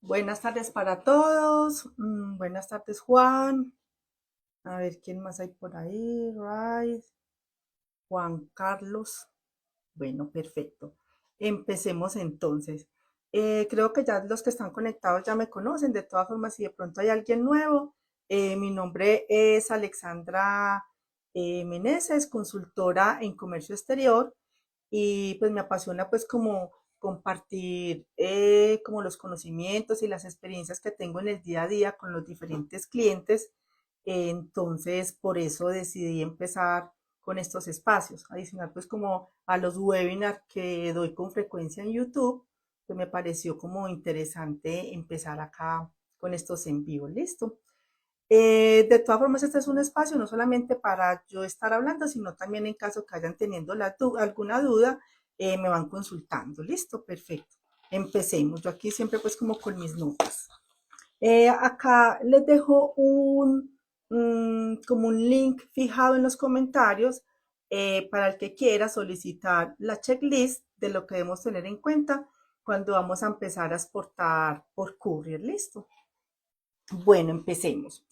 Buenas tardes para todos. Buenas tardes, Juan. A ver quién más hay por ahí. Right. Juan Carlos. Bueno, perfecto. Empecemos entonces. Creo que ya los que están conectados ya me conocen. De todas formas, si de pronto hay alguien nuevo, mi nombre es Alexandra Meneses, consultora en comercio exterior y pues me apasiona pues como compartir como los conocimientos y las experiencias que tengo en el día a día con los diferentes clientes. Entonces, por eso decidí empezar con estos espacios. Adicional, pues como a los webinars que doy con frecuencia en YouTube, pues me pareció como interesante empezar acá con estos en vivo. Listo. De todas formas, este es un espacio no solamente para yo estar hablando, sino también en caso que hayan teniendo alguna duda, me van consultando. Listo, perfecto. Empecemos. Yo aquí siempre pues como con mis notas. Acá les dejo como un link fijado en los comentarios para el que quiera solicitar la checklist de lo que debemos tener en cuenta cuando vamos a empezar a exportar por courier. Listo. Bueno, empecemos.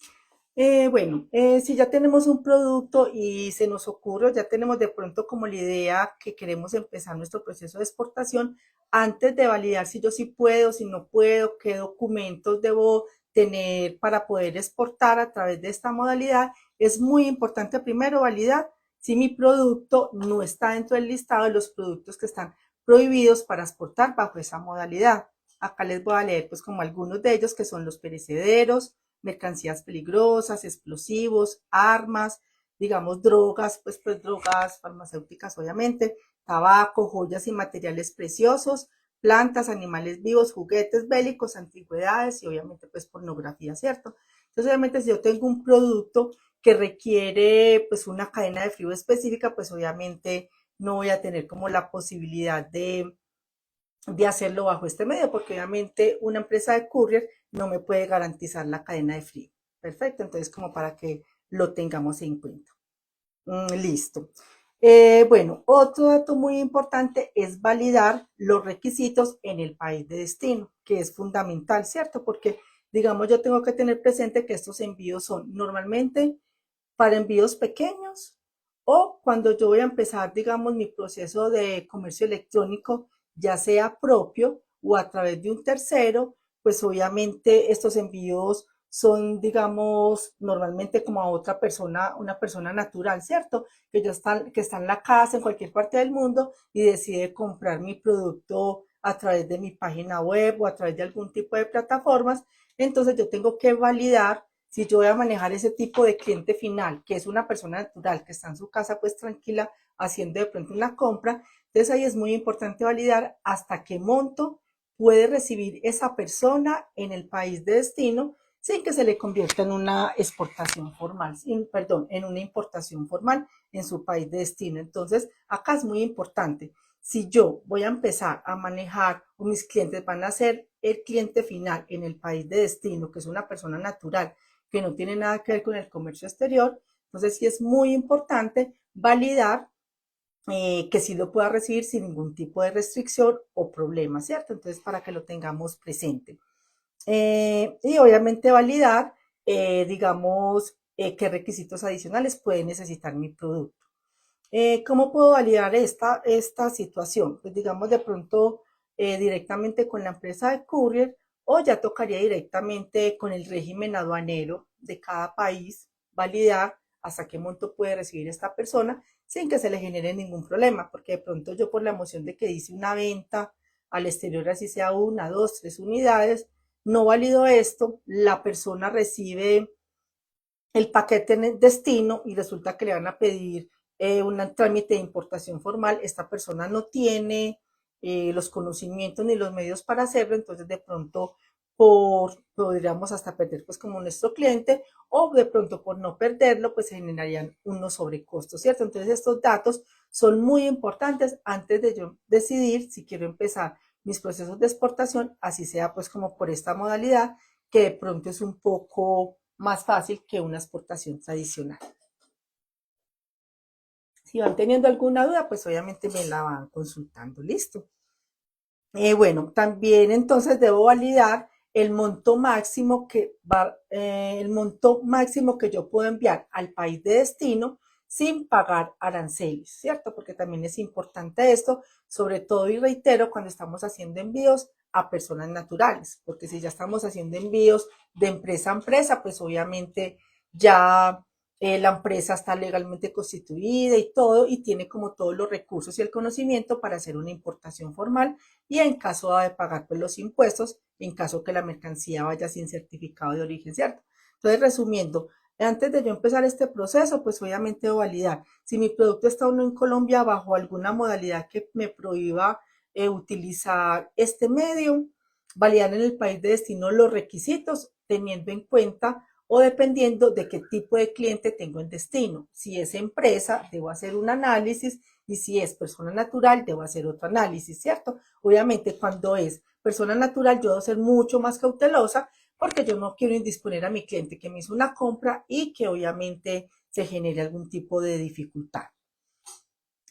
Si ya tenemos un producto y se nos ocurre, ya tenemos de pronto como la idea que queremos empezar nuestro proceso de exportación, antes de validar si yo sí puedo, si no puedo, qué documentos debo tener para poder exportar a través de esta modalidad, es muy importante primero validar si mi producto no está dentro del listado de los productos que están prohibidos para exportar bajo esa modalidad. Acá les voy a leer pues como algunos de ellos que son los perecederos, mercancías peligrosas, explosivos, armas, digamos drogas, pues drogas farmacéuticas obviamente, tabaco, joyas y materiales preciosos, plantas, animales vivos, juguetes bélicos, antigüedades y obviamente pues pornografía, ¿cierto? Entonces obviamente si yo tengo un producto que requiere pues una cadena de frío específica, pues obviamente no voy a tener como la posibilidad de hacerlo bajo este medio, porque obviamente una empresa de courier no me puede garantizar la cadena de frío. Perfecto, entonces como para que lo tengamos en cuenta. Listo. Bueno, otro dato muy importante es validar los requisitos en el país de destino, que es fundamental, ¿cierto? Porque, digamos, yo tengo que tener presente que estos envíos son normalmente para envíos pequeños o cuando yo voy a empezar, digamos, mi proceso de comercio electrónico, ya sea propio o a través de un tercero, pues obviamente estos envíos son, digamos, normalmente como a otra persona, una persona natural, ¿cierto? Que está en la casa, en cualquier parte del mundo y decide comprar mi producto a través de mi página web o a través de algún tipo de plataformas. Entonces yo tengo que validar si yo voy a manejar ese tipo de cliente final, que es una persona natural que está en su casa pues tranquila haciendo de pronto una compra, entonces ahí es muy importante validar hasta qué monto puede recibir esa persona en el país de destino sin que se le convierta en una exportación formal, perdón, en una importación formal en su país de destino. Entonces, acá es muy importante. Si yo voy a empezar a manejar o mis clientes van a ser el cliente final en el país de destino, que es una persona natural, que no tiene nada que ver con el comercio exterior, entonces sí es muy importante validar que sí lo pueda recibir sin ningún tipo de restricción o problema, ¿cierto? Entonces, para que lo tengamos presente. Y obviamente validar, digamos, qué requisitos adicionales puede necesitar mi producto. ¿Cómo puedo validar esta situación? Pues digamos de pronto directamente con la empresa de courier o ya tocaría directamente con el régimen aduanero de cada país validar hasta qué monto puede recibir esta persona sin que se le genere ningún problema, porque de pronto yo por la emoción de que dice una venta al exterior, así sea una, dos, tres unidades, no valido esto, la persona recibe el paquete en el destino y resulta que le van a pedir un trámite de importación formal, esta persona no tiene los conocimientos ni los medios para hacerlo, entonces de pronto podríamos hasta perder pues como nuestro cliente o de pronto por no perderlo pues se generarían unos sobrecostos, ¿cierto? Entonces estos datos son muy importantes antes de yo decidir si quiero empezar mis procesos de exportación, así sea pues como por esta modalidad que de pronto es un poco más fácil que una exportación tradicional. Si van teniendo alguna duda, pues obviamente me la van consultando. Listo. Bueno, también entonces debo validar el monto máximo que yo puedo enviar al país de destino sin pagar aranceles, ¿cierto? Porque también es importante esto, sobre todo y reitero, cuando estamos haciendo envíos a personas naturales, porque si ya estamos haciendo envíos de empresa a empresa, pues obviamente ya la empresa está legalmente constituida y todo, y tiene como todos los recursos y el conocimiento para hacer una importación formal y en caso de pagar pues, los impuestos, en caso que la mercancía vaya sin certificado de origen, ¿cierto? Entonces, resumiendo, antes de yo empezar este proceso, pues obviamente debo validar si mi producto está o no en Colombia bajo alguna modalidad que me prohíba utilizar este medio, validar en el país de destino los requisitos, teniendo en cuenta o dependiendo de qué tipo de cliente tengo en destino. Si es empresa, debo hacer un análisis y si es persona natural, debo hacer otro análisis, ¿cierto? Obviamente, cuando es persona natural, yo debo ser mucho más cautelosa porque yo no quiero indisponer a mi cliente que me hizo una compra y que obviamente se genere algún tipo de dificultad.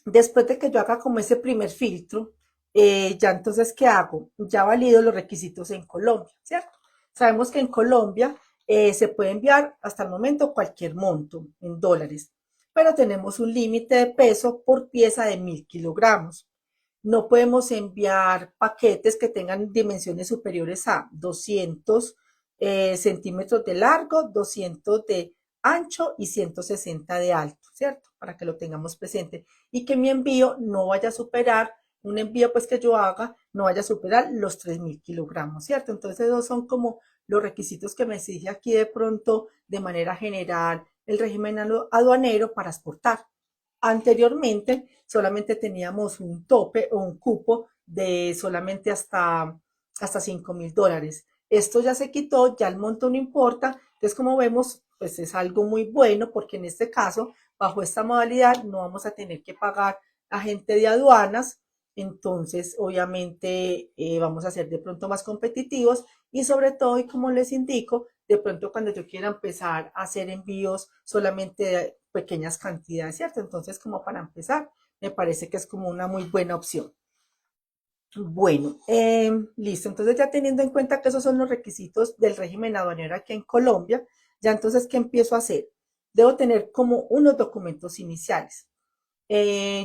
Después de que yo haga como ese primer filtro, ya entonces, ¿qué hago? Ya valido los requisitos en Colombia, ¿cierto? Sabemos que en Colombia se puede enviar hasta el momento cualquier monto en dólares, pero tenemos un límite de peso por pieza de 1000 kilogramos. No podemos enviar paquetes que tengan dimensiones superiores a 200 centímetros de largo, 200 de ancho y 160 de alto, ¿cierto? Para que lo tengamos presente. Y que mi envío no vaya a superar, un envío pues que yo haga, no vaya a superar los 3000 kilogramos, ¿cierto? Entonces esos son como los requisitos que me exige aquí de pronto de manera general el régimen aduanero para exportar. Anteriormente solamente teníamos un tope o un cupo de solamente hasta $5000. Esto ya se quitó, ya el monto no importa. Entonces, como vemos, pues es algo muy bueno porque en este caso, bajo esta modalidad, no vamos a tener que pagar a gente de aduanas. Entonces, obviamente, vamos a ser de pronto más competitivos y sobre todo, y como les indico, de pronto cuando yo quiera empezar a hacer envíos solamente de pequeñas cantidades, ¿cierto? Entonces, como para empezar, me parece que es como una muy buena opción. Bueno, listo. Entonces, ya teniendo en cuenta que esos son los requisitos del régimen aduanero aquí en Colombia, ya entonces, ¿qué empiezo a hacer? Debo tener como unos documentos iniciales.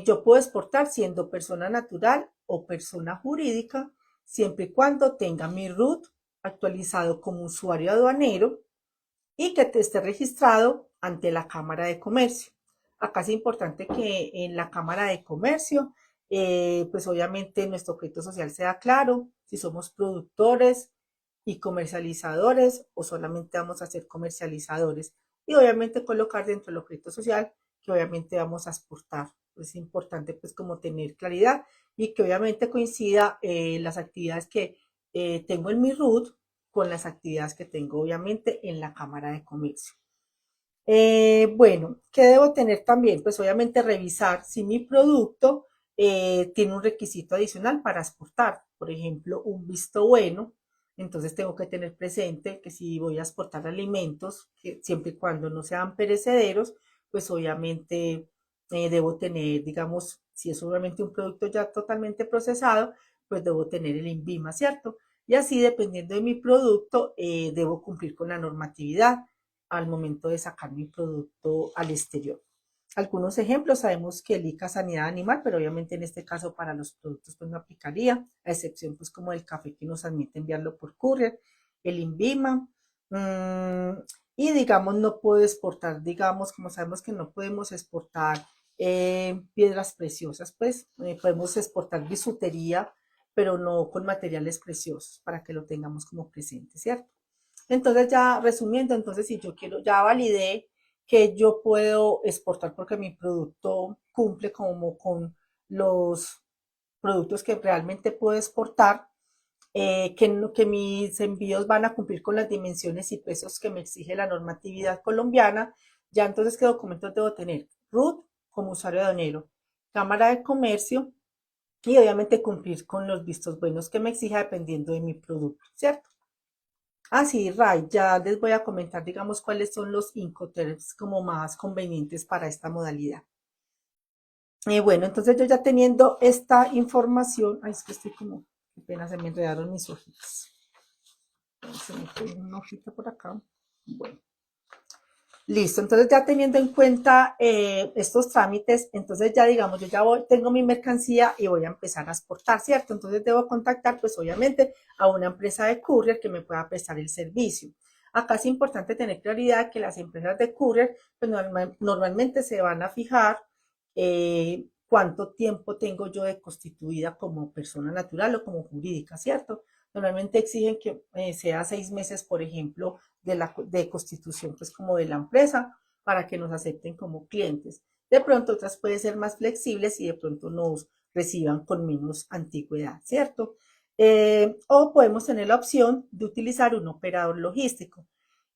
Yo puedo exportar siendo persona natural o persona jurídica, siempre y cuando tenga mi RUT actualizado como usuario aduanero y que te esté registrado ante la Cámara de Comercio. Acá es importante que en la Cámara de Comercio, pues obviamente nuestro crédito social sea claro, si somos productores y comercializadores o solamente vamos a ser comercializadores. Y obviamente colocar dentro del crédito social que obviamente vamos a exportar. Es importante pues como tener claridad y que obviamente coincida las actividades que tengo en mi RUT con las actividades que tengo obviamente en la Cámara de Comercio. Bueno, ¿qué debo tener también? Pues obviamente revisar si mi producto tiene un requisito adicional para exportar, por ejemplo, un visto bueno. Entonces tengo que tener presente que si voy a exportar alimentos, que siempre y cuando no sean perecederos, pues obviamente debo tener, digamos, si es obviamente un producto ya totalmente procesado, pues debo tener el INVIMA, ¿cierto? Y así, dependiendo de mi producto, debo cumplir con la normatividad al momento de sacar mi producto al exterior. Algunos ejemplos, sabemos que el ICA Sanidad Animal, pero obviamente en este caso para los productos pues no aplicaría, a excepción pues como el café que nos admite enviarlo por courier, el INVIMA, y digamos no puedo exportar, digamos como sabemos que no podemos exportar piedras preciosas, pues podemos exportar bisutería, pero no con materiales preciosos, para que lo tengamos como presente, ¿cierto? Entonces ya resumiendo, entonces si yo quiero, ya validé que yo puedo exportar porque mi producto cumple como con los productos que realmente puedo exportar, que mis envíos van a cumplir con las dimensiones y pesos que me exige la normatividad colombiana. Ya entonces, ¿qué documentos debo tener? RUT como usuario aduanero, Cámara de Comercio y obviamente cumplir con los vistos buenos que me exija dependiendo de mi producto, ¿cierto? Ah, sí, Ray, ya les voy a comentar, digamos, cuáles son los Incoterms como más convenientes para esta modalidad. Bueno, entonces yo ya teniendo esta información, ay, es que estoy como, qué pena, se me enredaron mis hojitas. Se me fue una hojita por acá. Bueno, listo. Entonces ya teniendo en cuenta estos trámites, entonces ya digamos, yo ya voy, tengo mi mercancía y voy a empezar a exportar, ¿cierto? Entonces debo contactar, pues obviamente, a una empresa de courier que me pueda prestar el servicio. Acá es importante tener claridad que las empresas de courier, pues normalmente se van a fijar cuánto tiempo tengo yo de constituida como persona natural o como jurídica, ¿cierto? Normalmente exigen que sea 6 meses, por ejemplo, de constitución, pues como de la empresa, para que nos acepten como clientes. De pronto otras pueden ser más flexibles y de pronto nos reciban con menos antigüedad, ¿cierto? O podemos tener la opción de utilizar un operador logístico.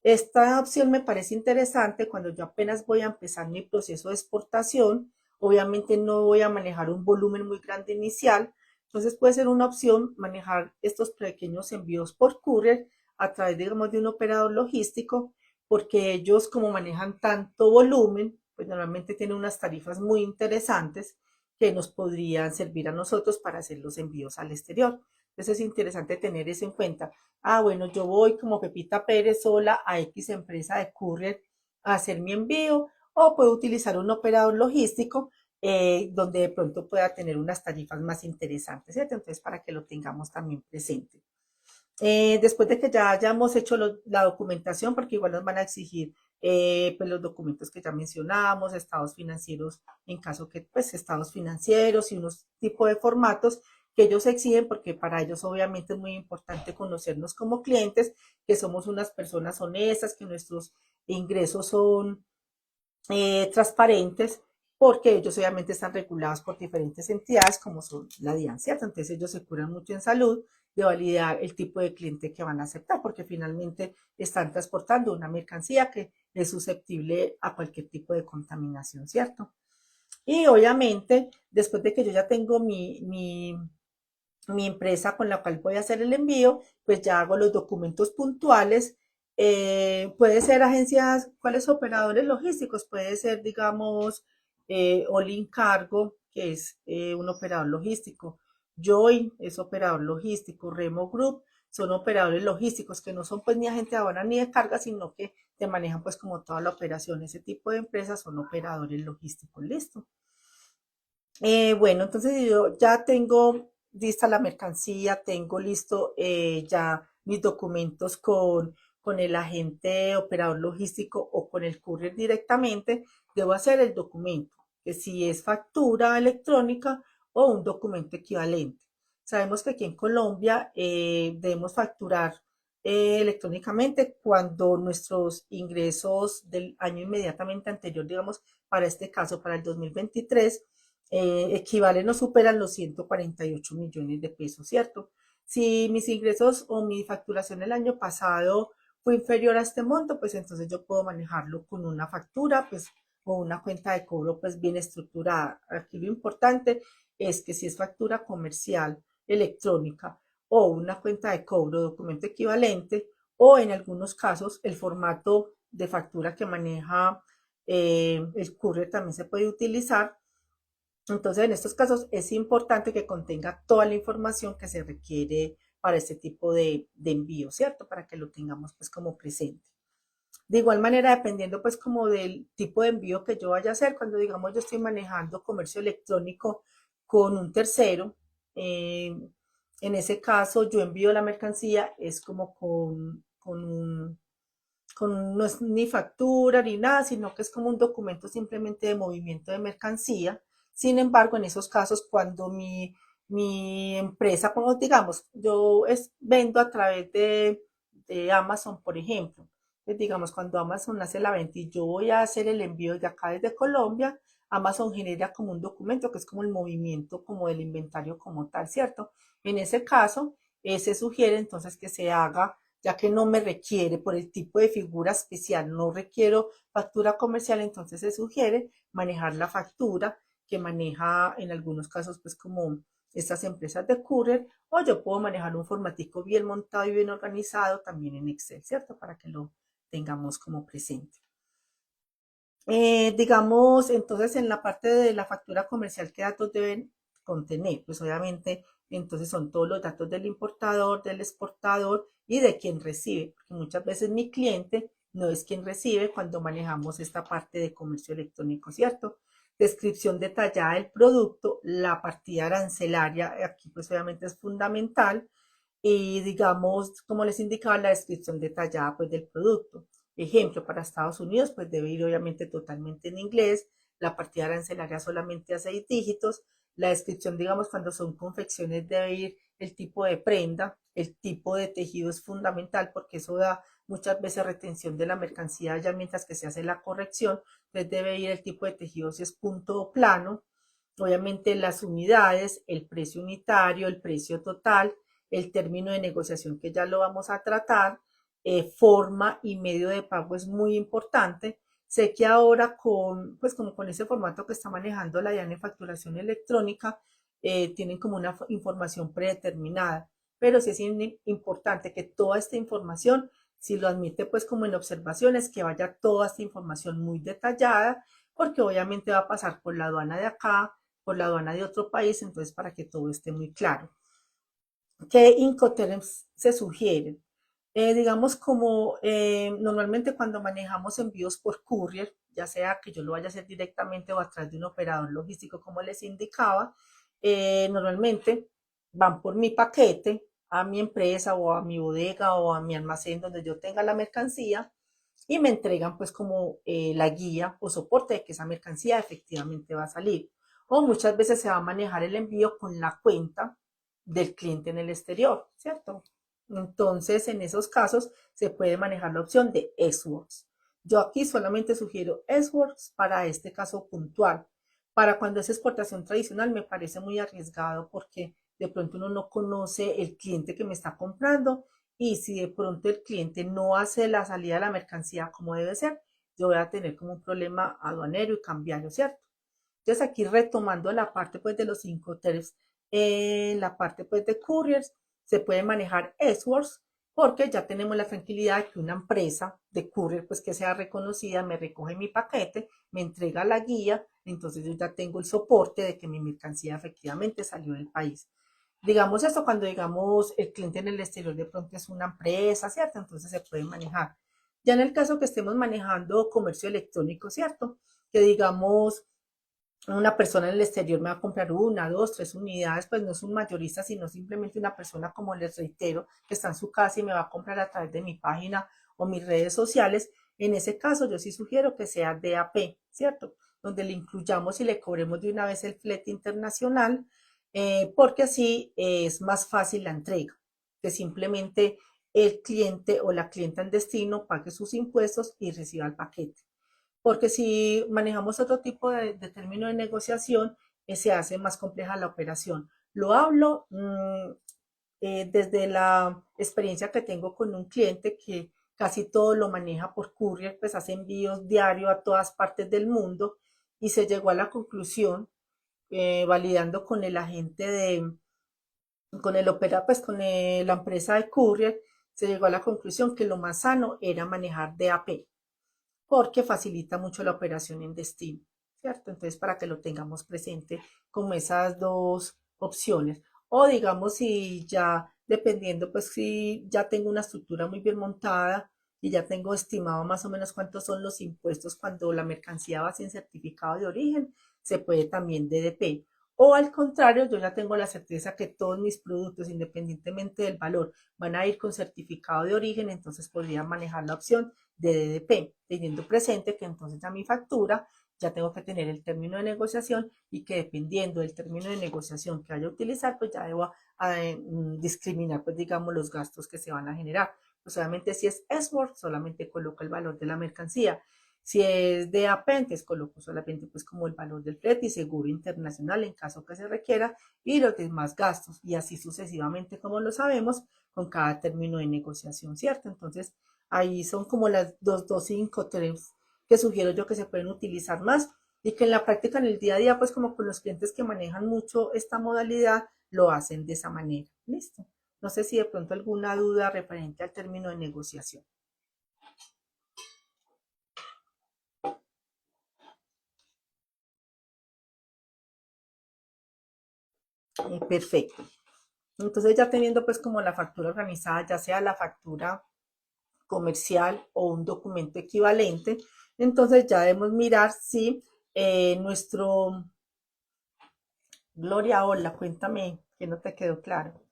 Esta opción me parece interesante cuando yo apenas voy a empezar mi proceso de exportación. Obviamente no voy a manejar un volumen muy grande inicial, entonces puede ser una opción manejar estos pequeños envíos por courier a través, digamos, de un operador logístico, porque ellos como manejan tanto volumen, pues normalmente tienen unas tarifas muy interesantes que nos podrían servir a nosotros para hacer los envíos al exterior. Entonces es interesante tener eso en cuenta. Ah, bueno, yo voy como Pepita Pérez sola a X empresa de courier a hacer mi envío o puedo utilizar un operador logístico donde de pronto pueda tener unas tarifas más interesantes, ¿cierto? Entonces, para que lo tengamos también presente. Después de que ya hayamos hecho la documentación, porque igual nos van a exigir pues los documentos que ya mencionamos, estados financieros, en caso que pues estados financieros y unos tipos de formatos que ellos exigen, porque para ellos obviamente es muy importante conocernos como clientes, que somos unas personas honestas, que nuestros ingresos son transparentes, porque ellos obviamente están regulados por diferentes entidades como son la DIAN, ¿cierto? Entonces ellos se curan mucho en salud de validar el tipo de cliente que van a aceptar, porque finalmente están transportando una mercancía que es susceptible a cualquier tipo de contaminación, ¿cierto? Y obviamente, después de que yo ya tengo mi empresa con la cual voy a hacer el envío, pues ya hago los documentos puntuales. Puede ser agencias, ¿cuáles operadores logísticos? Puede ser, digamos, Olin Cargo, que es un operador logístico. Joy es operador logístico. Remo Group son operadores logísticos que no son pues ni agente de aduana ni de carga, sino que te manejan pues como toda la operación. Ese tipo de empresas son operadores logísticos. Listo. Bueno, entonces yo ya tengo lista la mercancía, tengo listo ya mis documentos con el agente operador logístico o con el courier directamente. Debo hacer el documento, que si es factura electrónica o un documento equivalente. Sabemos que aquí en Colombia debemos facturar electrónicamente cuando nuestros ingresos del año inmediatamente anterior, digamos, para este caso, para el 2023, equivalen o superan los 148 millones de pesos, ¿cierto? Si mis ingresos o mi facturación el año pasado fue inferior a este monto, pues entonces yo puedo manejarlo con una factura, pues, o una cuenta de cobro, pues, bien estructurada. Aquí lo importante es que si es factura comercial, electrónica o una cuenta de cobro, documento equivalente, o en algunos casos el formato de factura que maneja el courier también se puede utilizar. Entonces, en estos casos es importante que contenga toda la información que se requiere para este tipo de envío, ¿cierto? Para que lo tengamos pues como presente. De igual manera, dependiendo pues como del tipo de envío que yo vaya a hacer, cuando digamos yo estoy manejando comercio electrónico con un tercero, eh, en ese caso yo envío la mercancía, es como no es ni factura ni nada, sino que es como un documento simplemente de movimiento de mercancía. Sin embargo, en esos casos, cuando mi empresa, como digamos, vendo a través de Amazon, por ejemplo. Pues digamos, cuando Amazon hace la venta y yo voy a hacer el envío de acá desde Colombia, Amazon genera como un documento que es como el movimiento como del inventario como tal, ¿cierto? En ese caso, se sugiere entonces que se haga ya que no me requiere por el tipo de figura especial, no requiero factura comercial, entonces se sugiere manejar la factura que maneja en algunos casos pues como estas empresas de courier, o yo puedo manejar un formatico bien montado y bien organizado también en Excel, ¿cierto? Para que lo tengamos como presente. Digamos, entonces en la parte de la factura comercial, ¿qué datos deben contener? Pues obviamente, entonces son todos los datos del importador, del exportador y de quien recibe, porque muchas veces mi cliente no es quien recibe cuando manejamos esta parte de comercio electrónico, ¿cierto? Descripción detallada del producto, la partida arancelaria, aquí pues obviamente es fundamental, y digamos, como les indicaba, la descripción detallada pues del producto. Ejemplo, para Estados Unidos pues debe ir obviamente totalmente en inglés, la partida arancelaria solamente a 6 dígitos, la descripción digamos cuando son confecciones debe ir el tipo de prenda, el tipo de tejido es fundamental porque eso da muchas veces retención de la mercancía ya mientras que se hace la corrección, entonces debe ir el tipo de tejido si es punto o plano, obviamente las unidades, el precio unitario, el precio total, el término de negociación que ya lo vamos a tratar, forma y medio de pago es muy importante. Sé que ahora pues como con ese formato que está manejando la DIAN de facturación electrónica, tienen como una información predeterminada, pero sí es importante que toda esta información, si lo admite pues como en observaciones, que vaya toda esta información muy detallada, porque obviamente va a pasar por la aduana de acá, por la aduana de otro país, entonces para que todo esté muy claro. ¿Qué Incoterms se sugieren? Digamos como normalmente cuando manejamos envíos por courier, ya sea que yo lo vaya a hacer directamente o a través de un operador logístico como les indicaba, normalmente van por mi paquete a mi empresa o a mi bodega o a mi almacén donde yo tenga la mercancía y me entregan pues como la guía o soporte de que esa mercancía efectivamente va a salir. O muchas veces se va a manejar el envío con la cuenta del cliente en el exterior, ¿cierto? Entonces, en esos casos se puede manejar la opción de S-Works. Yo aquí solamente sugiero S-Works para este caso puntual. Para cuando es exportación tradicional me parece muy arriesgado porque de pronto uno no conoce el cliente que me está comprando y si de pronto el cliente no hace la salida de la mercancía como debe ser, yo voy a tener como un problema aduanero y cambiario, ¿cierto? Entonces aquí retomando la parte pues de los 5 TERFs, en la parte pues de couriers se puede manejar S-Works porque ya tenemos la tranquilidad de que una empresa de courier pues que sea reconocida me recoge mi paquete, me entrega la guía, entonces yo ya tengo el soporte de que mi mercancía efectivamente salió del país. Digamos esto cuando digamos el cliente en el exterior de pronto es una empresa, ¿cierto? Entonces se puede manejar. Ya en el caso que estemos manejando comercio electrónico, ¿cierto? Que digamos una persona en el exterior me va a comprar 1, 2, 3 unidades, pues no es un mayorista, sino simplemente una persona, como les reitero, que está en su casa y me va a comprar a través de mi página o mis redes sociales. En ese caso, yo sí sugiero que sea DAP, ¿cierto? Donde le incluyamos y le cobremos de una vez el flete internacional, porque así es más fácil la entrega, que simplemente el cliente o la clienta en destino pague sus impuestos y reciba el paquete porque si manejamos otro tipo de término de negociación, se hace más compleja la operación. Lo hablo desde la experiencia que tengo con un cliente que casi todo lo maneja por courier, pues hace envíos diarios a todas partes del mundo y se llegó a la conclusión, validando con el agente con el opera, pues con la empresa de courier, se llegó a la conclusión que lo más sano era manejar DAP porque facilita mucho la operación en destino, ¿cierto? Entonces, para que lo tengamos presente como esas dos opciones. O digamos, si ya, dependiendo, pues si ya tengo una estructura muy bien montada y ya tengo estimado más o menos cuántos son los impuestos cuando la mercancía va sin certificado de origen, se puede también DDP. O al contrario, yo ya tengo la certeza que todos mis productos, independientemente del valor, van a ir con certificado de origen, entonces podría manejar la opción de DDP, teniendo presente que entonces a mi factura ya tengo que tener el término de negociación y que dependiendo del término de negociación que vaya a utilizar, pues ya debo discriminar, pues digamos, los gastos que se van a generar. Pues obviamente si es S-Word, solamente coloco el valor de la mercancía. Si es de Apentes, coloco solamente pues como el valor del flete y seguro internacional en caso que se requiera y los demás gastos y así sucesivamente como lo sabemos con cada término de negociación, ¿cierto? Entonces, ahí son como las dos, cinco, tres que sugiero yo que se pueden utilizar más y que en la práctica, en el día a día, pues como con los clientes que manejan mucho esta modalidad, lo hacen de esa manera. Listo. No sé si de pronto alguna duda referente al término de negociación. Perfecto. Entonces ya teniendo pues como la factura organizada, ya sea la factura comercial o un documento equivalente, entonces ya debemos mirar si nuestro... Gloria, hola, cuéntame, que no te quedó claro.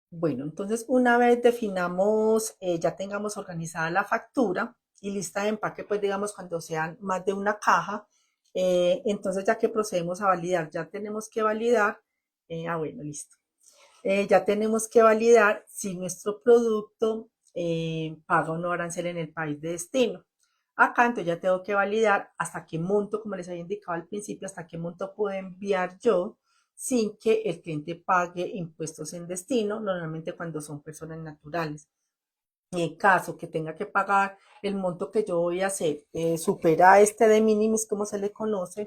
Bueno, entonces una vez definamos, ya tengamos organizada la factura y lista de empaque, pues digamos cuando sean más de una caja, entonces ya que procedemos a validar, ya tenemos que validar, bueno, listo. Ya tenemos que validar si nuestro producto paga o no arancel en el país de destino. Acá entonces ya tengo que validar hasta qué monto, como les había indicado al principio, hasta qué monto puedo enviar yo sin que el cliente pague impuestos en destino, normalmente cuando son personas naturales. Y en caso que tenga que pagar el monto que yo voy a hacer, supera este de minimis, como se le conoce,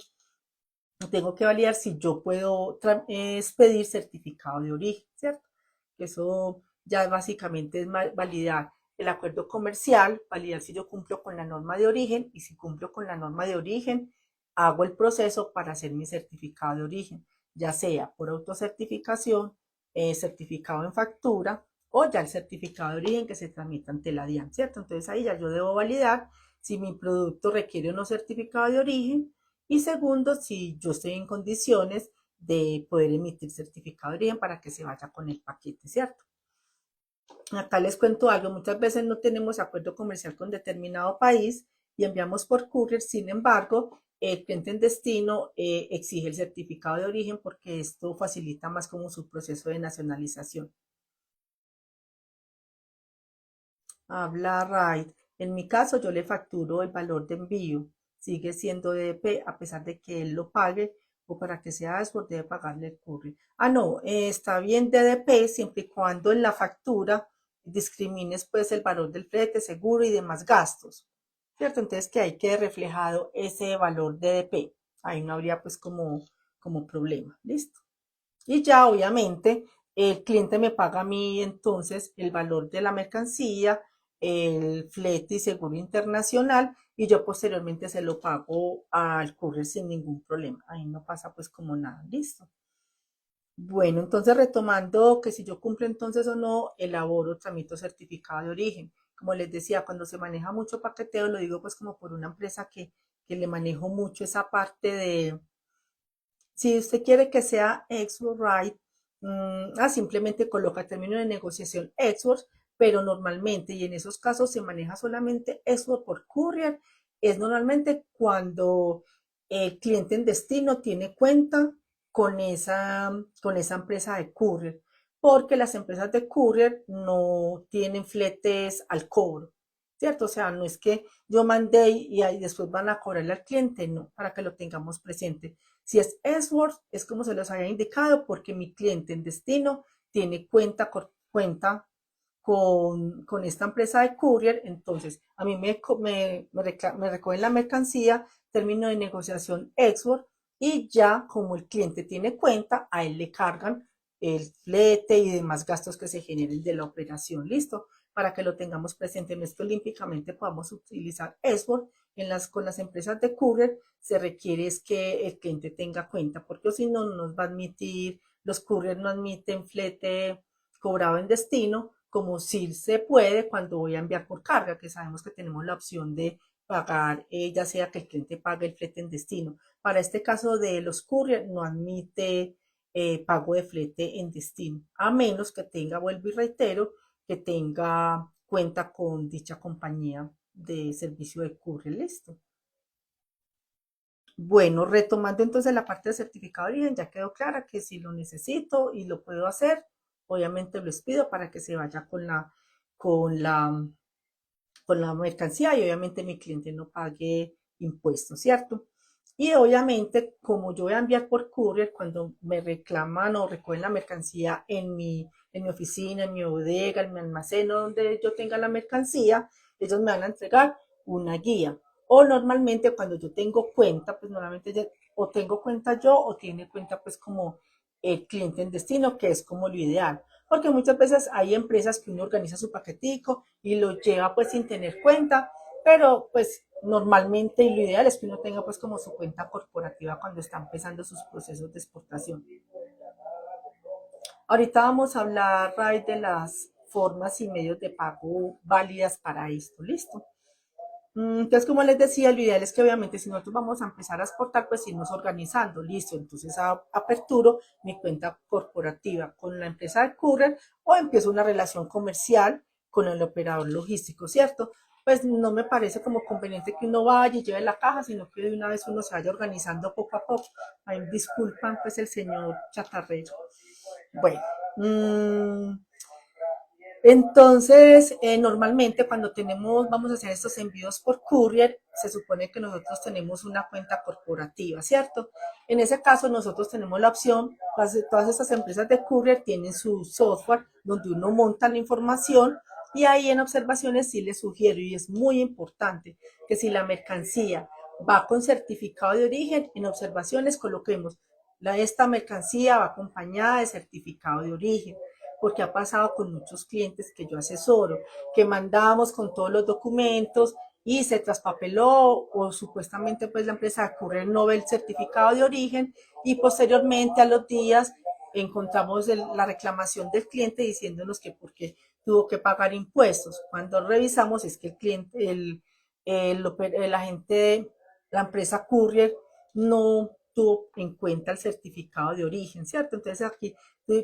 tengo que validar si yo puedo expedir certificado de origen, ¿cierto? Eso ya básicamente es validar el acuerdo comercial, validar si yo cumplo con la norma de origen y si cumplo con la norma de origen, hago el proceso para hacer mi certificado de origen, ya sea por autocertificación, certificado en factura o ya el certificado de origen que se tramita ante la DIAN, ¿cierto? Entonces ahí ya yo debo validar si mi producto requiere o no certificado de origen y segundo, si yo estoy en condiciones de poder emitir certificado de origen para que se vaya con el paquete, ¿cierto? Acá les cuento algo, muchas veces no tenemos acuerdo comercial con determinado país y enviamos por courier, sin embargo, el cliente en destino exige el certificado de origen porque esto facilita más como su proceso de nacionalización. Habla Raid. En mi caso, yo le facturo el valor de envío. Sigue siendo DDP a pesar de que él lo pague o para que sea Export debe pagarle el courier. Ah, no, está bien DDP siempre y cuando en la factura discrimines pues el valor del flete, seguro y demás gastos. ¿Cierto? Entonces que ahí quede reflejado ese valor DDP. Ahí no habría pues como problema. ¿Listo? Y ya obviamente el cliente me paga a mí entonces el valor de la mercancía, el flete y seguro internacional y yo posteriormente se lo pago al courier sin ningún problema. Ahí no pasa pues como nada, listo. Bueno, entonces retomando que si yo cumplo entonces o no, elaboro, tramito certificado de origen. Como les decía, cuando se maneja mucho paqueteo, lo digo pues como por una empresa que le manejo mucho esa parte de, si usted quiere que sea export right, simplemente coloca término de negociación export, pero normalmente, y en esos casos se maneja solamente export por courier, es normalmente cuando el cliente en destino tiene cuenta con esa empresa de courier, porque las empresas de courier no tienen fletes al cobro, ¿cierto? O sea, no es que yo mandé y ahí después van a cobrarle al cliente, no, para que lo tengamos presente. Si es Esword, es como se los había indicado, porque mi cliente en destino tiene cuenta con esta empresa de courier, entonces a mí me recogen la mercancía, término de negociación export y ya como el cliente tiene cuenta, a él le cargan el flete y demás gastos que se generen de la operación. Listo, para que lo tengamos presente. En esto olímpicamente podamos utilizar export con las empresas de courier se requiere es que el cliente tenga cuenta, porque si no, no nos va a admitir, los couriers no admiten flete cobrado en destino, como si se puede cuando voy a enviar por carga, que sabemos que tenemos la opción de pagar, ya sea que el cliente pague el flete en destino. Para este caso de los couriers, no admite pago de flete en destino, a menos que tenga, vuelvo y reitero, que tenga cuenta con dicha compañía de servicio de courier. Listo. Bueno, retomando entonces la parte de certificado de origen, ya quedó clara que si lo necesito y lo puedo hacer, obviamente les pido para que se vaya con la, con la mercancía y obviamente mi cliente no pague impuestos, ¿cierto? Y obviamente, como yo voy a enviar por courier, cuando me reclaman o recogen la mercancía en mi oficina, en mi bodega, en mi almacén, donde yo tenga la mercancía, ellos me van a entregar una guía. O normalmente cuando yo tengo cuenta, pues normalmente o tengo cuenta yo o tiene cuenta pues como el cliente en destino, que es como lo ideal. Porque muchas veces hay empresas que uno organiza su paquetico y lo lleva pues sin tener cuenta, pero pues normalmente, y lo ideal es que uno tenga pues como su cuenta corporativa cuando está empezando sus procesos de exportación. Ahorita vamos a hablar, Ray, de las formas y medios de pago válidas para esto, ¿listo? Entonces, como les decía, lo ideal es que obviamente si nosotros vamos a empezar a exportar, pues irnos organizando, listo. Entonces, aperturo mi cuenta corporativa con la empresa de courier o empiezo una relación comercial con el operador logístico, ¿cierto? Pues no me parece como conveniente que uno vaya y lleve la caja, sino que de una vez uno se vaya organizando poco a poco. Ahí disculpan, pues el señor chatarrero. Bueno, entonces, normalmente cuando vamos a hacer estos envíos por courier, se supone que nosotros tenemos una cuenta corporativa, ¿cierto? En ese caso, nosotros tenemos la opción, todas estas empresas de courier tienen su software donde uno monta la información y ahí en observaciones sí les sugiero, y es muy importante, que si la mercancía va con certificado de origen, en observaciones coloquemos, esta mercancía va acompañada de certificado de origen porque ha pasado con muchos clientes que yo asesoro, que mandamos con todos los documentos y se traspapeló o supuestamente pues la empresa ocurre no ve el certificado de origen y posteriormente a los días encontramos la reclamación del cliente diciéndonos que porque tuvo que pagar impuestos. Cuando revisamos es que el cliente, el agente, la empresa courier no tuvo en cuenta el certificado de origen, ¿cierto? Entonces aquí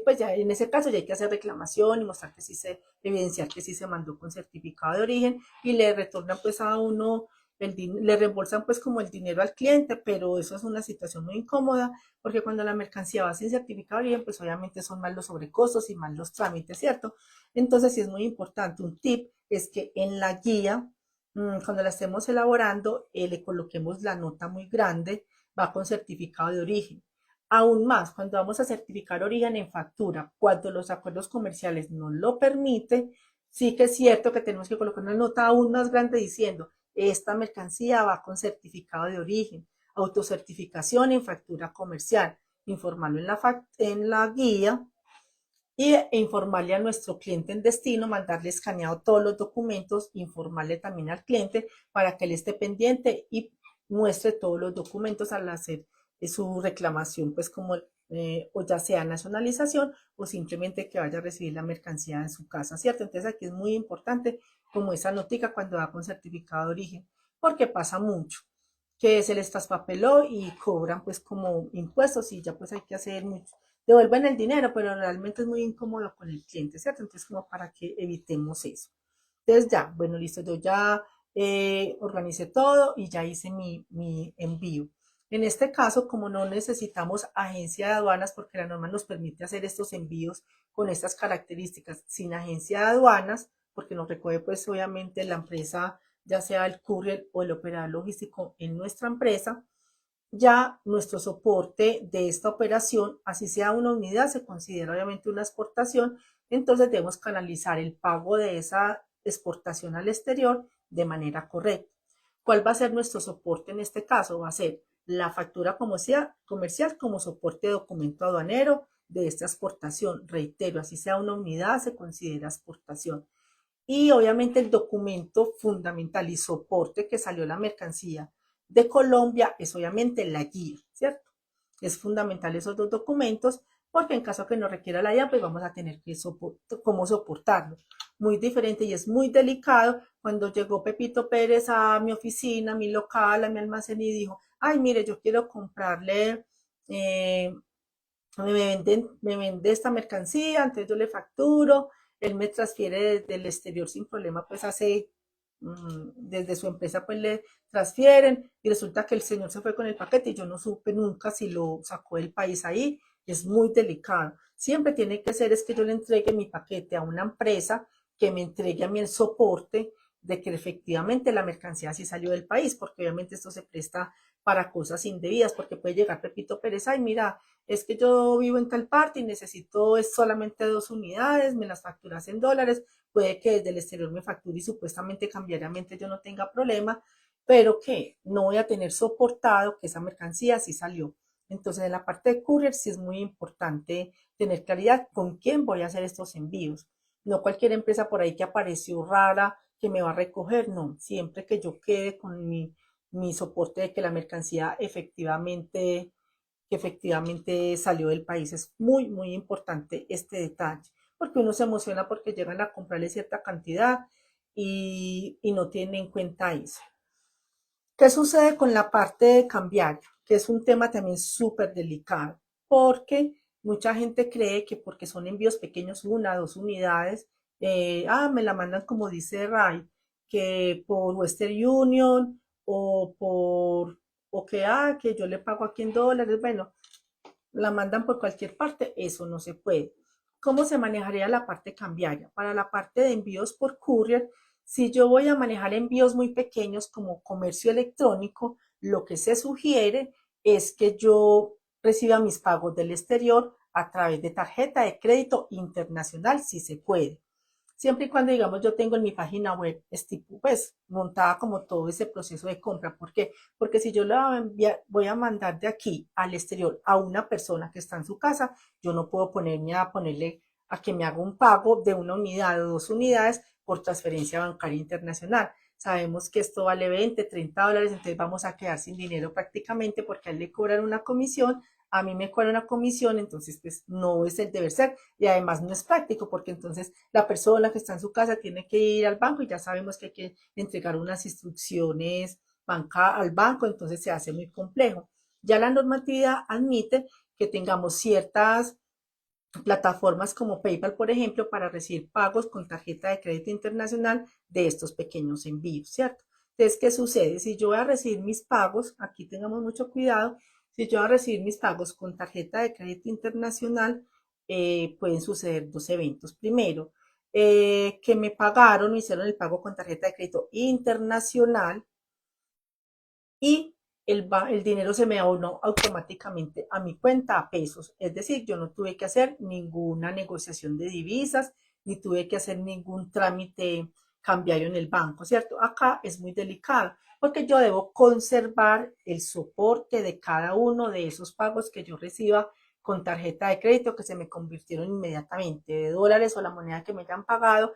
pues ya en ese caso ya hay que hacer reclamación y mostrar que sí se, evidenciar que sí se mandó con certificado de origen y le retornan pues a uno, le reembolsan pues como el dinero al cliente, pero eso es una situación muy incómoda porque cuando la mercancía va sin certificado de origen, pues obviamente son más los sobrecostos y más los trámites, ¿cierto? Entonces sí es muy importante. Un tip es que en la guía, cuando la estemos elaborando, le coloquemos la nota muy grande, va con certificado de origen. Aún más, cuando vamos a certificar origen en factura, cuando los acuerdos comerciales no lo permiten, sí que es cierto que tenemos que colocar una nota aún más grande diciendo, esta mercancía va con certificado de origen, autocertificación en factura comercial, informarlo en la guía e informarle a nuestro cliente en destino, mandarle escaneado todos los documentos, informarle también al cliente para que él esté pendiente y muestre todos los documentos al hacer su reclamación, pues como o ya sea nacionalización o simplemente que vaya a recibir la mercancía en su casa, ¿cierto? Entonces aquí es muy importante como esa notica cuando va con certificado de origen, porque pasa mucho que se les traspapeló y cobran pues como impuestos y ya pues hay que hacer mucho, devuelven el dinero, pero realmente es muy incómodo con el cliente, ¿cierto? Entonces como para que evitemos eso. Entonces ya, bueno, listo, yo ya organicé todo y ya hice mi envío. En este caso, como no necesitamos agencia de aduanas, porque la norma nos permite hacer estos envíos con estas características sin agencia de aduanas, porque nos recoge pues obviamente la empresa, ya sea el courier o el operador logístico en nuestra empresa, ya nuestro soporte de esta operación, así sea una unidad, se considera obviamente una exportación, entonces debemos canalizar el pago de esa exportación al exterior de manera correcta. ¿Cuál va a ser nuestro soporte en este caso? Va a ser la factura comercial como soporte de documento aduanero de esta exportación. Reitero, así sea una unidad, se considera exportación. Y obviamente el documento fundamental y soporte que salió la mercancía de Colombia es obviamente la guía, ¿cierto? Es fundamental esos dos documentos porque en caso que no requiera la guía, pues vamos a tener que cómo soportarlo. Muy diferente y es muy delicado cuando llegó Pepito Pérez a mi oficina, a mi local, a mi almacén y dijo, ay, mire, yo quiero comprarle, me vende esta mercancía, entonces yo le facturo, él me transfiere desde el exterior sin problema, pues hace, desde su empresa pues le transfieren y resulta que el señor se fue con el paquete y yo no supe nunca si lo sacó del país ahí, es muy delicado. Siempre tiene que ser es que yo le entregue mi paquete a una empresa que me entregue a mí el soporte de que efectivamente la mercancía sí salió del país, porque obviamente esto se presta para cosas indebidas, porque puede llegar Pepito Pérez, ay, mira, es que yo vivo en tal parte y necesito es solamente 2 unidades, me las facturas en dólares, puede que desde el exterior me facture y supuestamente cambiariamente yo no tenga problema, pero que no voy a tener soportado que esa mercancía sí salió. Entonces, en la parte de courier sí es muy importante tener claridad con quién voy a hacer estos envíos. No cualquier empresa por ahí que apareció rara que me va a recoger, no, siempre que yo quede con mi soporte de que la mercancía efectivamente salió del país. Es muy, muy importante este detalle, porque uno se emociona porque llegan a comprarle cierta cantidad y no tiene en cuenta eso. ¿Qué sucede con la parte de cambiario? Que es un tema también súper delicado, porque mucha gente cree que porque son envíos pequeños, una, dos unidades, me la mandan como dice Ray, que por Western Union o que yo le pago aquí en dólares, bueno, la mandan por cualquier parte, eso no se puede. ¿Cómo se manejaría la parte cambiaria? Para la parte de envíos por courier, si yo voy a manejar envíos muy pequeños como comercio electrónico, lo que se sugiere es que yo reciba mis pagos del exterior a través de tarjeta de crédito internacional, si se puede. Siempre y cuando, digamos, yo tengo en mi página web, pues, montada como todo ese proceso de compra. ¿Por qué? Porque si yo voy a mandar de aquí al exterior a una persona que está en su casa, yo no puedo ponerle a que me haga un pago de una unidad o dos unidades por transferencia bancaria internacional. Sabemos que esto vale 20, $30, entonces vamos a quedar sin dinero prácticamente porque a él le cobran una comisión, a mí me cobran una comisión, entonces pues no es el deber ser y además no es práctico porque entonces la persona que está en su casa tiene que ir al banco y ya sabemos que hay que entregar unas instrucciones al banco, entonces se hace muy complejo. Ya la normatividad admite que tengamos ciertas plataformas como PayPal, por ejemplo, para recibir pagos con tarjeta de crédito internacional de estos pequeños envíos, ¿cierto? Entonces, ¿qué sucede? Si yo voy a recibir mis pagos, aquí tengamos mucho cuidado, si yo voy a recibir mis pagos con tarjeta de crédito internacional, pueden suceder dos eventos. Primero, que me pagaron, me hicieron el pago con tarjeta de crédito internacional y el dinero se me abonó automáticamente a mi cuenta a pesos. Es decir, yo no tuve que hacer ninguna negociación de divisas, ni tuve que hacer ningún trámite cambiario en el banco, ¿cierto? Acá es muy delicado porque yo debo conservar el soporte de cada uno de esos pagos que yo reciba con tarjeta de crédito que se me convirtieron inmediatamente de dólares o la moneda que me hayan pagado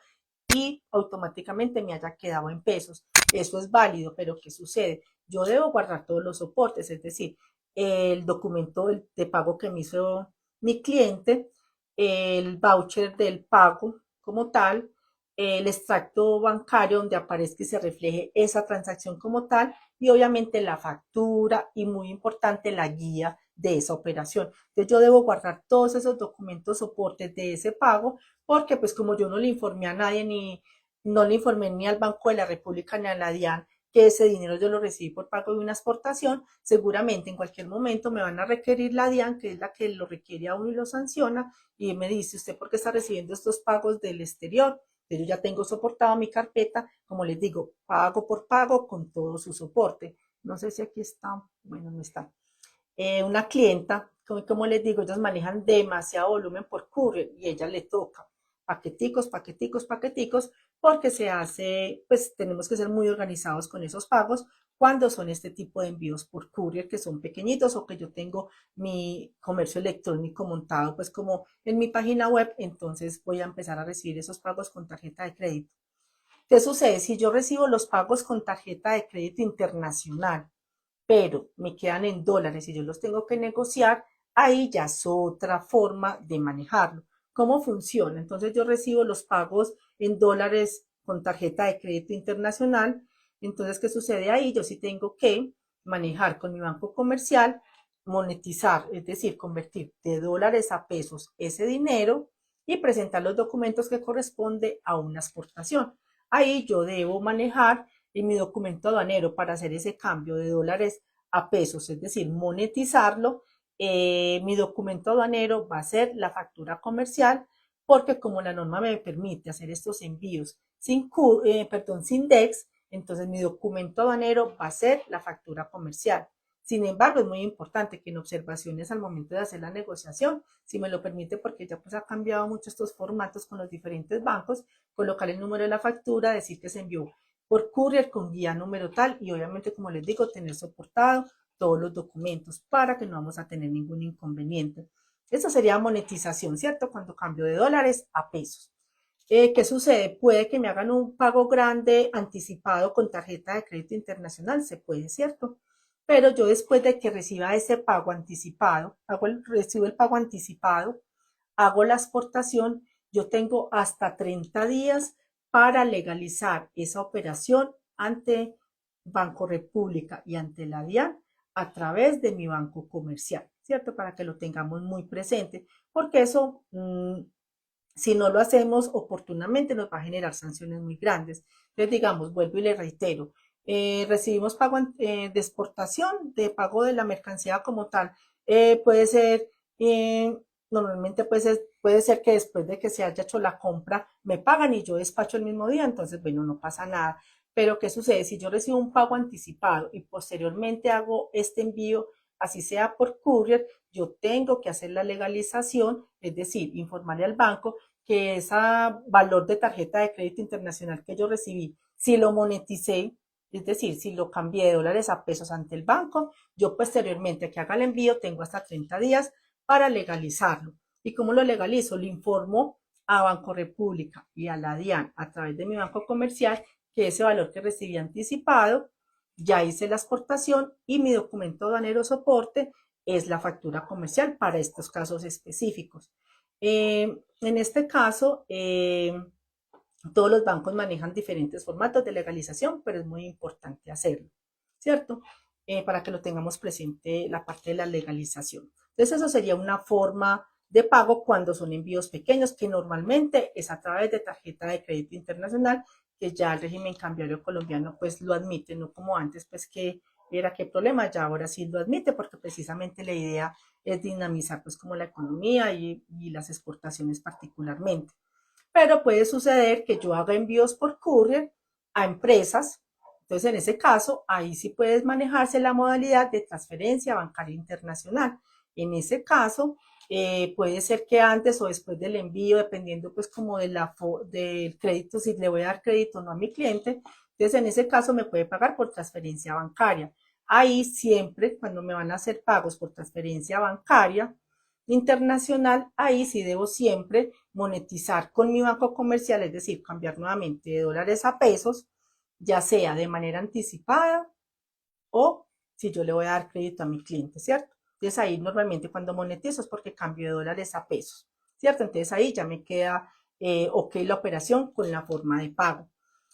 y automáticamente me haya quedado en pesos. Eso es válido, pero ¿qué sucede? Yo debo guardar todos los soportes, es decir, el documento de pago que me hizo mi cliente, el voucher del pago como tal, el extracto bancario donde aparezca y se refleje esa transacción como tal y obviamente la factura y muy importante la guía de esa operación. Entonces yo debo guardar todos esos documentos soportes de ese pago porque pues como yo no le informé a nadie ni no le informé ni al Banco de la República ni a la DIAN que ese dinero yo lo recibí por pago de una exportación, seguramente en cualquier momento me van a requerir la DIAN, que es la que lo requiere a uno y lo sanciona, y me dice, ¿usted por qué está recibiendo estos pagos del exterior? Yo ya tengo soportado mi carpeta, como les digo, pago por pago con todo su soporte. No sé si aquí está, bueno, no está. Una clienta, como les digo, ellos manejan demasiado volumen por courier y a ella le toca paqueticos, paqueticos, paqueticos, porque se hace, pues tenemos que ser muy organizados con esos pagos cuando son este tipo de envíos por courier que son pequeñitos o que yo tengo mi comercio electrónico montado pues como en mi página web, entonces voy a empezar a recibir esos pagos con tarjeta de crédito. ¿Qué sucede? Si yo recibo los pagos con tarjeta de crédito internacional pero me quedan en dólares y yo los tengo que negociar, ahí ya es otra forma de manejarlo. ¿Cómo funciona? Entonces yo recibo los pagos en dólares con tarjeta de crédito internacional. Entonces, ¿qué sucede ahí? Yo sí tengo que manejar con mi banco comercial, monetizar, es decir, convertir de dólares a pesos ese dinero y presentar los documentos que corresponde a una exportación. Ahí yo debo manejar en mi documento aduanero para hacer ese cambio de dólares a pesos, es decir, monetizarlo. Mi documento aduanero va a ser la factura comercial porque como la norma me permite hacer estos envíos sin DEX, entonces mi documento aduanero va a ser la factura comercial. Sin embargo, es muy importante que en observaciones al momento de hacer la negociación, si me lo permite, porque ya pues ha cambiado mucho estos formatos con los diferentes bancos, colocar el número de la factura, decir que se envió por courier con guía número tal y obviamente, como les digo, tener soportado todos los documentos para que no vamos a tener ningún inconveniente. Eso sería monetización, ¿cierto? Cuando cambio de dólares a pesos. ¿Qué sucede? Puede que me hagan un pago grande anticipado con tarjeta de crédito internacional, se puede, ¿cierto? Pero yo después de que reciba ese pago anticipado, recibo el pago anticipado, hago la exportación, yo tengo hasta 30 días para legalizar esa operación ante Banco República y ante la DIAN a través de mi banco comercial, ¿cierto? Para que lo tengamos muy presente, porque eso si no lo hacemos oportunamente nos va a generar sanciones muy grandes. Entonces, digamos, vuelvo y le reitero, recibimos pago de exportación, de pago de la mercancía como tal. Puede ser, eh, normalmente puede ser que después de que se haya hecho la compra me pagan y yo despacho el mismo día, entonces, bueno, no pasa nada. Pero, ¿qué sucede? Si yo recibo un pago anticipado y posteriormente hago este envío, así sea por courier, yo tengo que hacer la legalización, es decir, informarle al banco que ese valor de tarjeta de crédito internacional que yo recibí, si lo moneticé, es decir, si lo cambié de dólares a pesos ante el banco, yo posteriormente a que haga el envío tengo hasta 30 días para legalizarlo. ¿Y cómo lo legalizo? Lo informo a Banco República y a la DIAN a través de mi banco comercial que ese valor que recibí anticipado, ya hice la exportación y mi documento aduanero soporte es la factura comercial para estos casos específicos. En este caso, todos los bancos manejan diferentes formatos de legalización, pero es muy importante hacerlo, ¿cierto? Para que lo tengamos presente la parte de la legalización. Entonces, eso sería una forma de pago cuando son envíos pequeños, que normalmente es a través de tarjeta de crédito internacional, que ya el régimen cambiario colombiano pues lo admite, no como antes, pues que era qué problema, ya ahora sí lo admite, porque precisamente la idea es dinamizar pues como la economía y las exportaciones particularmente. Pero puede suceder que yo haga envíos por courier a empresas. Entonces, en ese caso, ahí sí puedes manejarse la modalidad de transferencia bancaria internacional. En ese caso, puede ser que antes o después del envío, dependiendo pues como del crédito, si le voy a dar crédito o no a mi cliente, entonces en ese caso me puede pagar por transferencia bancaria. Ahí siempre, cuando me van a hacer pagos por transferencia bancaria, internacional, ahí sí debo siempre monetizar con mi banco comercial, es decir, cambiar nuevamente de dólares a pesos, ya sea de manera anticipada o si yo le voy a dar crédito a mi cliente, ¿cierto? Entonces ahí normalmente cuando monetizo es porque cambio de dólares a pesos, ¿cierto? Entonces ahí ya me queda ok la operación con la forma de pago.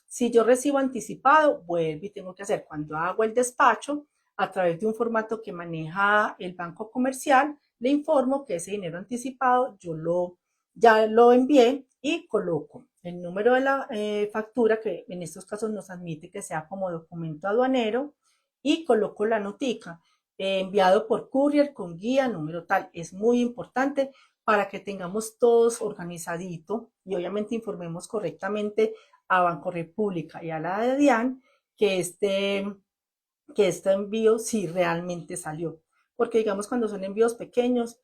Si yo recibo anticipado, vuelvo y tengo que hacer cuando hago el despacho a través de un formato que maneja el banco comercial, le informo que ese dinero anticipado ya lo envié y coloco el número de la factura, que en estos casos nos admite que sea como documento aduanero, y coloco la notica, enviado por courier con guía, número tal. Es muy importante para que tengamos todos organizadito y obviamente informemos correctamente a Banco República y a la de DIAN que este envío sí realmente salió. Porque digamos cuando son envíos pequeños,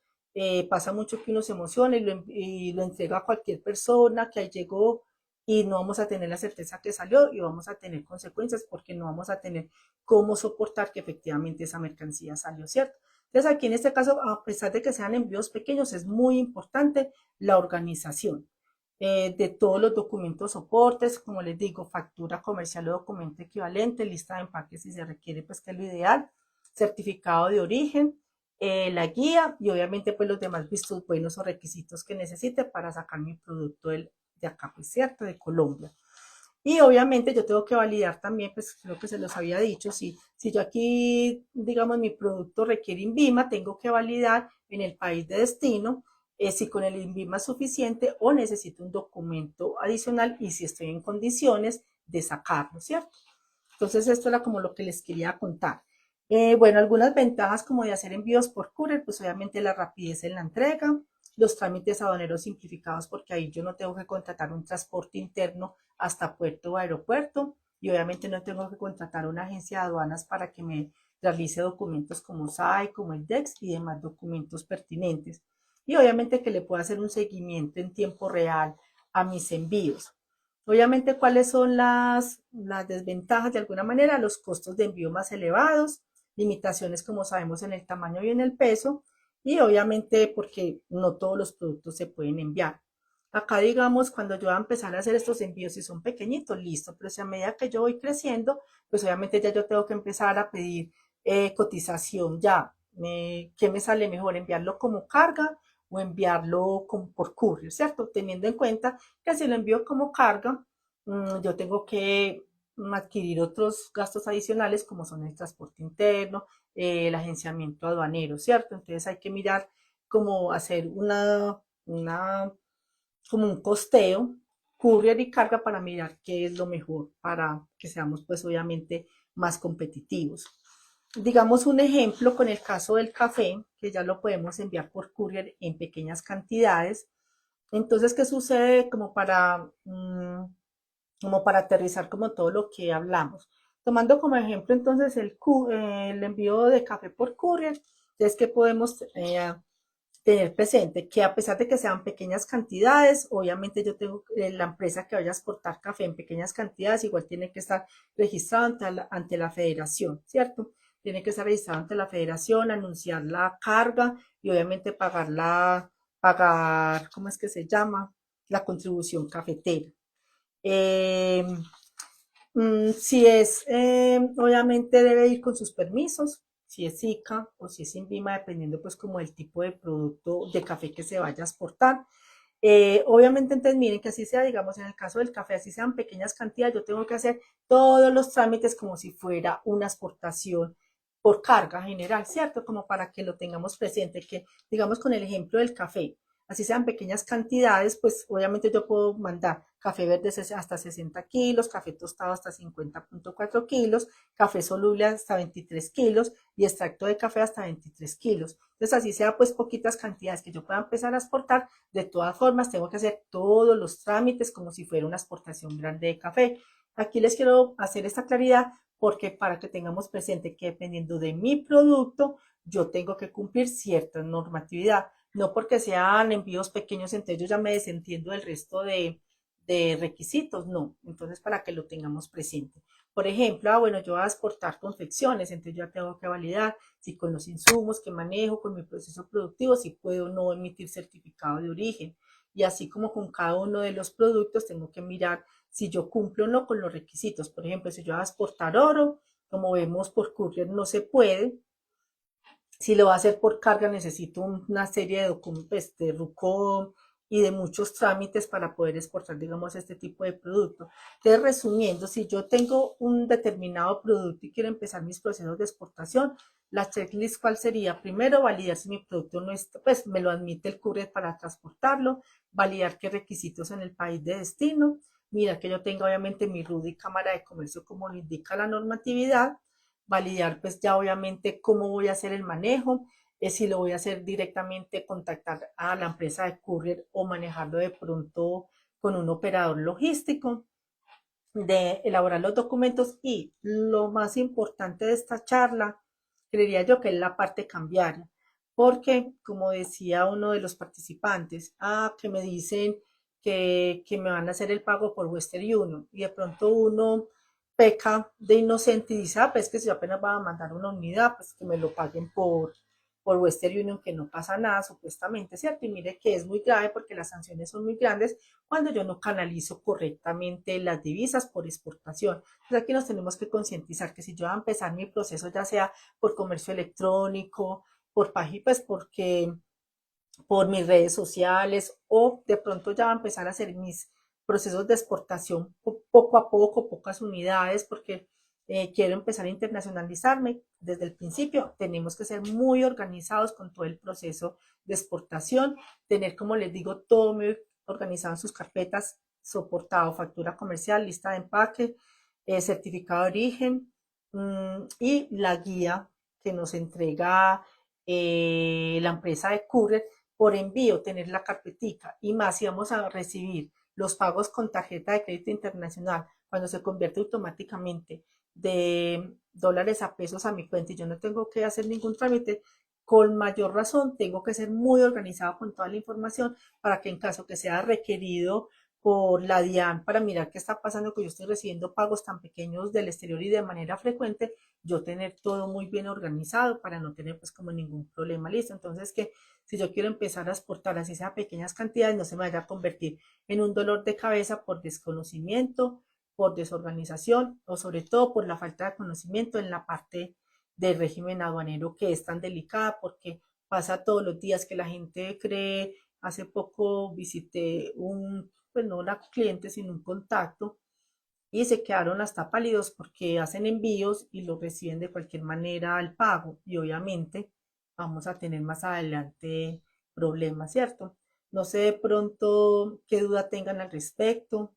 pasa mucho que uno se emociona y lo entrega a cualquier persona que ahí llegó y no vamos a tener la certeza que salió y vamos a tener consecuencias porque no vamos a tener cómo soportar que efectivamente esa mercancía salió, ¿cierto? Entonces aquí en este caso, a pesar de que sean envíos pequeños, es muy importante la organización de todos los documentos soportes, como les digo, factura comercial o documento equivalente, lista de empaques si se requiere, pues que es lo ideal, certificado de origen, la guía y obviamente pues los demás vistos buenos o requisitos que necesite para sacar mi producto de acá, pues cierto, de Colombia. Y obviamente yo tengo que validar también, pues creo que se los había dicho, si yo aquí, digamos, mi producto requiere INVIMA, tengo que validar en el país de destino si con el INVIMA es suficiente o necesito un documento adicional y si estoy en condiciones de sacarlo, ¿cierto? Entonces esto era como lo que les quería contar. Bueno, algunas ventajas como de hacer envíos por courier, pues obviamente la rapidez en la entrega, los trámites aduaneros simplificados porque ahí yo no tengo que contratar un transporte interno hasta puerto o aeropuerto y obviamente no tengo que contratar una agencia de aduanas para que me realice documentos como SAI, como el DEX y demás documentos pertinentes. Y obviamente que le pueda hacer un seguimiento en tiempo real a mis envíos. Obviamente, ¿cuáles son las desventajas? De alguna manera, los costos de envío más elevados, limitaciones, como sabemos, en el tamaño y en el peso, y obviamente porque no todos los productos se pueden enviar. Acá, digamos, cuando yo voy a empezar a hacer estos envíos, si son pequeñitos, listo, pero si a medida que yo voy creciendo, pues obviamente ya yo tengo que empezar a pedir cotización ya. ¿Qué me sale mejor? ¿Enviarlo como carga o enviarlo por courier, cierto? Teniendo en cuenta que si lo envío como carga, yo tengo que adquirir otros gastos adicionales como son el transporte interno, el agenciamiento aduanero, ¿cierto? Entonces hay que mirar cómo hacer como un costeo, courier y carga para mirar qué es lo mejor para que seamos pues obviamente más competitivos. Digamos un ejemplo con el caso del café, que ya lo podemos enviar por courier en pequeñas cantidades. Entonces, ¿qué sucede como para aterrizar como todo lo que hablamos? Tomando como ejemplo entonces el envío de café por courier, es que podemos tener presente que a pesar de que sean pequeñas cantidades, obviamente yo tengo la empresa que vaya a exportar café en pequeñas cantidades, igual tiene que estar registrado ante la federación, ¿cierto? Tiene que estar registrado ante la federación, anunciar la carga y obviamente pagar, ¿cómo es que se llama? La contribución cafetera. Eh, si es, obviamente debe ir con sus permisos, si es ICA o si es INVIMA, dependiendo pues como el tipo de producto de café que se vaya a exportar. Obviamente, entonces miren que así sea, digamos, en el caso del café, así sean pequeñas cantidades, yo tengo que hacer todos los trámites como si fuera una exportación por carga general, ¿cierto? Como para que lo tengamos presente, que digamos con el ejemplo del café, así sean pequeñas cantidades, pues obviamente yo puedo mandar café verde hasta 60 kilos, café tostado hasta 50.4 kilos, café soluble hasta 23 kilos y extracto de café hasta 23 kilos. Entonces, así sea pues poquitas cantidades que yo pueda empezar a exportar, de todas formas tengo que hacer todos los trámites como si fuera una exportación grande de café. Aquí les quiero hacer esta claridad porque para que tengamos presente que dependiendo de mi producto, yo tengo que cumplir cierta normatividad. No porque sean envíos pequeños, entonces yo ya me desentiendo del resto de requisitos, no. Entonces, para que lo tengamos presente. Por ejemplo, bueno, yo voy a exportar confecciones, entonces yo tengo que validar si con los insumos que manejo, con mi proceso productivo, si puedo o no emitir certificado de origen. Y así como con cada uno de los productos, tengo que mirar si yo cumplo o no con los requisitos. Por ejemplo, si yo voy a exportar oro, como vemos por courier no se puede, si lo va a hacer por carga, necesito una serie de documentos, pues, de RUCOM y de muchos trámites para poder exportar, digamos, este tipo de producto. Entonces, resumiendo, si yo tengo un determinado producto y quiero empezar mis procesos de exportación, la checklist, ¿cuál sería? Primero, validar si mi producto no está, pues me lo admite el courier para transportarlo, validar qué requisitos en el país de destino, mirar que yo tenga obviamente mi RUD y Cámara de Comercio como lo indica la normatividad, validar pues ya obviamente cómo voy a hacer el manejo, si lo voy a hacer directamente, contactar a la empresa de courier o manejarlo de pronto con un operador logístico, de elaborar los documentos y lo más importante de esta charla, creería yo que es la parte cambiaria, porque como decía uno de los participantes, que me dicen que me van a hacer el pago por Western Union y de pronto uno peca de inocente y dice, pues que si yo apenas va a mandar una unidad, pues que me lo paguen por Western Union, que no pasa nada supuestamente, ¿cierto? Y mire que es muy grave porque las sanciones son muy grandes cuando yo no canalizo correctamente las divisas por exportación. Entonces aquí nos tenemos que concientizar que si yo voy a empezar mi proceso, ya sea por comercio electrónico, por página, pues porque por mis redes sociales o de pronto ya va a empezar a hacer mis procesos de exportación poco a poco, pocas unidades, porque quiero empezar a internacionalizarme. Desde el principio tenemos que ser muy organizados con todo el proceso de exportación, tener, como les digo, todo muy organizado en sus carpetas, soportado, factura comercial, lista de empaque, certificado de origen y la guía que nos entrega la empresa de courier por envío, tener la carpetica y más si vamos a recibir los pagos con tarjeta de crédito internacional cuando se convierte automáticamente de dólares a pesos a mi cuenta y yo no tengo que hacer ningún trámite, con mayor razón tengo que ser muy organizado con toda la información para que en caso que sea requerido por la DIAN para mirar qué está pasando, que yo estoy recibiendo pagos tan pequeños del exterior y de manera frecuente, yo tener todo muy bien organizado para no tener pues como ningún problema, listo. Entonces que si yo quiero empezar a exportar así sea pequeñas cantidades, no se me vaya a convertir en un dolor de cabeza por desconocimiento, por desorganización o sobre todo por la falta de conocimiento en la parte del régimen aduanero que es tan delicada porque pasa todos los días que la gente cree. Hace poco visité pues no una cliente, sino un contacto y se quedaron hasta pálidos porque hacen envíos y lo reciben de cualquier manera al pago y obviamente vamos a tener más adelante problemas, ¿cierto? No sé de pronto qué duda tengan al respecto.